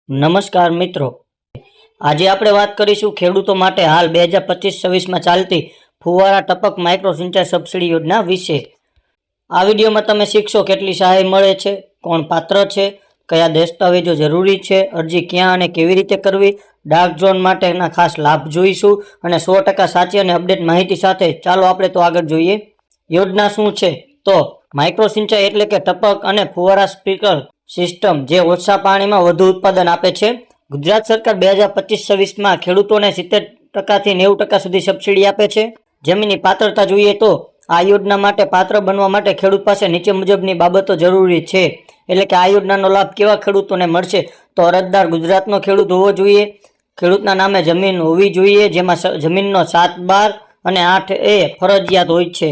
નમસ્કાર મિત્રો, આજે આપણે વાત કરીશું ખેડૂતો માટે હાલ 2025-26માં ચાલતી ફુવારા ટપક માઇક્રો સિંચાઈ સબસિડી યોજના વિશે। આ વિડીયોમાં તમે શીખશો કેટલી સહાય મળે છે, કોણ પાત્ર છે, કયા દસ્તાવેજો જરૂરી છે, અરજી ક્યાં અને કેવી રીતે કરવી, ડાર્ક ઝોન માટેના ખાસ લાભ જોઈશું અને 100% સાચી અને અપડેટ માહિતી સાથે ચાલો આપણે તો આગળ જોઈએ। યોજના શું છે? તો માઇક્રો સિંચાઈ એટલે કે ટપક અને ફુવારા સ્પ્રિંકલર સિસ્ટમ જે ઓછા પાણીમાં વધુ ઉત્પાદન આપે છે। ગુજરાત સરકાર 2025-26માં ખેડૂતોને 70% થી 90% સુધી સબસિડી આપે છે। જમીનની પાત્રતા જોઈએ તો આ યોજના માટે પાત્ર બનવા માટે ખેડૂત પાસે નીચે મુજબની બાબતો જરૂરી છે। એટલે કે આ યોજનાનો લાભ કેવા ખેડૂતોને મળશે? તો અરજદાર ગુજરાતનો ખેડૂત હોવો જોઈએ, ખેડૂતના નામે જમીન હોવી જોઈએ, જેમાં જમીનનો 7, 12 અને 8 ફરજિયાત હોય છે।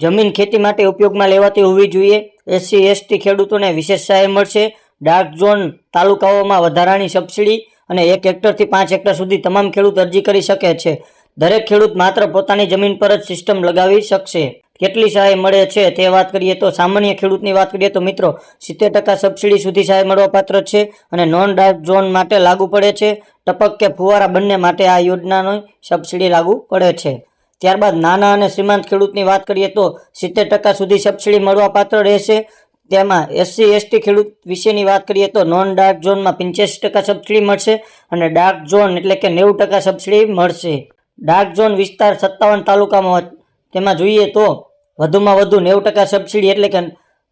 જમીન ખેતી માટે ઉપયોગમાં લેવાતી હોવી જોઈએ। SC/ST ખેડૂતોને વિશેષ સહાય મળશે। ડાર્ક ઝોન તાલુકાઓમાં વધારાની સબસિડી અને 1 હેક્ટરથી 5 હેક્ટર સુધી તમામ ખેડૂત અરજી કરી શકે છે। દરેક ખેડૂત માત્ર પોતાની જમીન પર જ સિસ્ટમ લગાવી શકશે। કેટલી સહાય મળે છે તે વાત કરીએ તો સામાન્ય ખેડૂતની વાત કરીએ તો મિત્રો 70% સબસિડી સુધી સહાય મળવાપાત્ર છે અને નોન ડાર્ક ઝોન માટે લાગુ પડે છે। ટપક કે ફુવારા બંને માટે આ યોજનાની સબસિડી લાગુ પડે છે। ત્યારબાદ નાના અને શ્રીમંત ખેડૂતની વાત કરીએ તો 70% સુધી સબસિડી મળવાપાત્ર રહેશે। તેમાં SC/ST ખેડૂત વિશેની વાત કરીએ તો નોન ડાર્ક ઝોનમાં 85% સબસિડી મળશે અને ડાર્ક ઝોન એટલે કે 90% સબસિડી મળશે। ડાર્ક ઝોન વિસ્તાર 57 તાલુકામાં, તેમાં જોઈએ તો વધુમાં વધુ 90% સબસિડી એટલે કે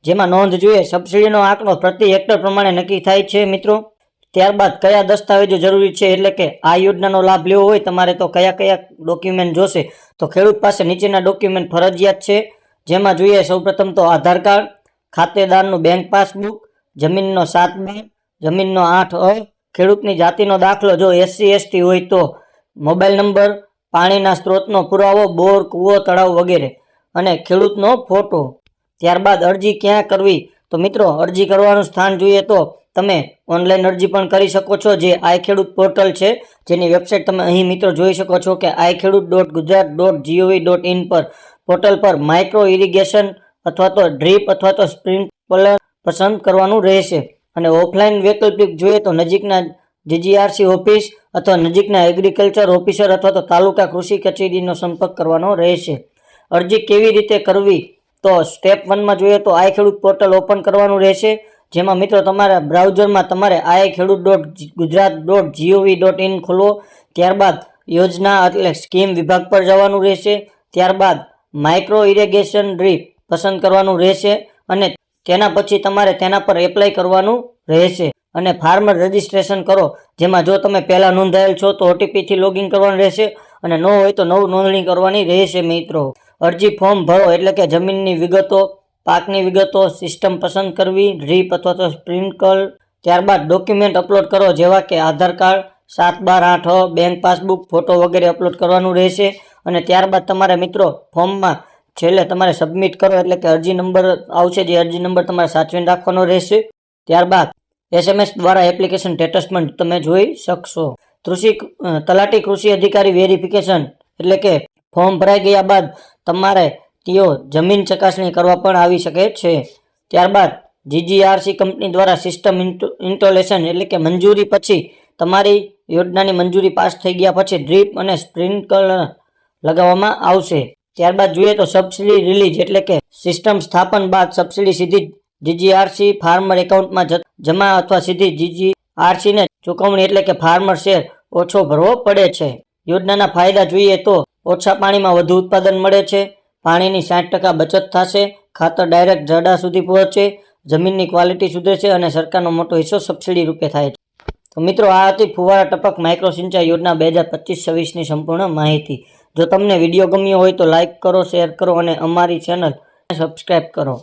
જેમાં નોંધ જોઈએ સબસિડીનો આંકડો પ્રતિ હેક્ટર પ્રમાણે નક્કી થાય છે મિત્રો। ત્યારબાદ કયા દસ્તાવેજો જરૂરી છે, એટલે કે આ યોજનાનો લાભ લેવો હોય તમારે તો કયા કયા ડોક્યુમેન્ટ જોશે? તો ખેડૂત પાસે નીચેના ડોક્યુમેન્ટ ફરજિયાત છે, જેમાં જોઈએ સૌપ્રથમ તો આધાર કાર્ડ, ખાતેદારનું બેંક પાસબુક, જમીનનો 7/12, જમીનનો 8A, ખેડૂતની જાતિનો દાખલો જો SC/ST હોય તો, મોબાઈલ નંબર, પાણીના સ્ત્રોતનો પુરાવો, બોર, કૂવો, તળાવ વગેરે અને ખેડૂતનો ફોટો। ત્યારબાદ અરજી ક્યાં કરવી? તો મિત્રો અરજી કરવાનું સ્થાન જોઈએ તો તમે ઓનલાઈન અરજી પણ કરી શકો છો, જે આઈ ખેડૂત પોર્ટલ છે, જેની વેબસાઇટ તમે અહીં મિત્રો જોઈ શકો છો કે iKhedoot.gujarat.gov.in પર પોર્ટલ પર માઇક્રો ઇરિગેશન અથવા તો ડ્રીપ અથવા તો સ્પ્રિંકલર પસંદ કરવાનું રહેશે। અને ઓફલાઈન વૈકલ્પિક જોઈએ તો નજીકના GGRC ઓફિસ અથવા નજીકના એગ્રીકલ્ચર ઓફિસર અથવા તો તાલુકા કૃષિ કચેરીનો સંપર્ક કરવાનો રહેશે। અરજી કેવી રીતે કરવી? તો સ્ટેપ 1માં જોઈએ તો આઈ ખેડૂત પોર્ટલ ઓપન કરવાનું રહેશે, જેમાં મિત્રો તમારા બ્રાઉઝરમાં તમારે iKhedoot.gujarat.gov.in ખોલવો। ત્યારબાદ યોજના એટલે સ્કીમ વિભાગ પર જવાનું રહેશે। ત્યારબાદ માઇક્રો ઇરિગેશન ડ્રીપ પસંદ કરવાનું રહેશે અને તેના પછી તમારે તેના પર એપ્લાય કરવાનું રહેશે અને ફાર્મર રજિસ્ટ્રેશન કરો, જેમાં જો તમે પહેલાં નોંધાયેલ છો તો OTP થી લોગિન કરવાનું રહેશે અને ન હોય તો નવું નોંધણી કરવાની રહેશે મિત્રો। અરજી ફોર્મ ભરો એટલે કે જમીનની વિગતો, પાકની વિગતો, સિસ્ટમ પસંદ કરવી, ડ્રીપ અથવા તો સ્પ્રિંકલ। ત્યારબાદ ડોક્યુમેન્ટ અપલોડ કરો, જેવા કે Aadhaar card, 7/12, 8A, bank passbook, photo વગેરે અપલોડ કરવાનું રહેશે અને ત્યારબાદ તમારે મિત્રો ફોર્મમાં છેલ્લે તમારે સબમિટ કરો એટલે કે અરજી નંબર આવશે, જે અરજી નંબર તમારે સાચવીને રાખવાનો રહેશે। ત્યારબાદ SMS દ્વારા એપ્લિકેશન સ્ટેટસ પણ તમે જોઈ શકશો। તલાટી કૃષિ અધિકારી વેરિફિકેશન એટલે કે ફોર્મ ભરાઈ ગયા બાદ તમારે તેઓ જમીન ચકાસણી કરવા પણ આવી શકે છે। ત્યારબાદ GGRC કંપની દ્વારા સિસ્ટમ ઇન્સ્ટોલેશન એટલે કે મંજૂરી પછી તમારી યોજનાની મંજૂરી પાસ થઈ ગયા પછી ડ્રીપ અને સ્પ્રિંકલર લગાવવામાં આવશે। ત્યારબાદ જોઈએ તો સબસિડી રિલીઝ એટલે કે સિસ્ટમ સ્થાપન બાદ સબસિડી સીધી GGRC ફાર્મર એકાઉન્ટમાં જમા અથવા સીધી GGRC ને ચૂકવણી એટલે કે ફાર્મર શેર ઓછો ભરવો પડે છે। યોજનાના ફાયદા જોઈએ તો ઓછા પાણીમાં વધુ ઉત્પાદન મળે છે, પાણીની 60% બચત થશે, ખાતર ડાયરેક્ટ ઝાડા સુધી પહોંચે, જમીનની ક્વોલિટી સુધરે છે અને સરકારનો મોટો હિસ્સો સબસિડી રૂપે થાય છે। તો મિત્રો આ હતી ફુવારા ટપક માઇક્રો સિંચાઈ યોજના 2025-26ની સંપૂર્ણ માહિતી। જો તમને વિડીયો ગમ્યો હોય તો લાઇક કરો, શેર કરો અને અમારી ચેનલ સબસ્ક્રાઈબ કરો।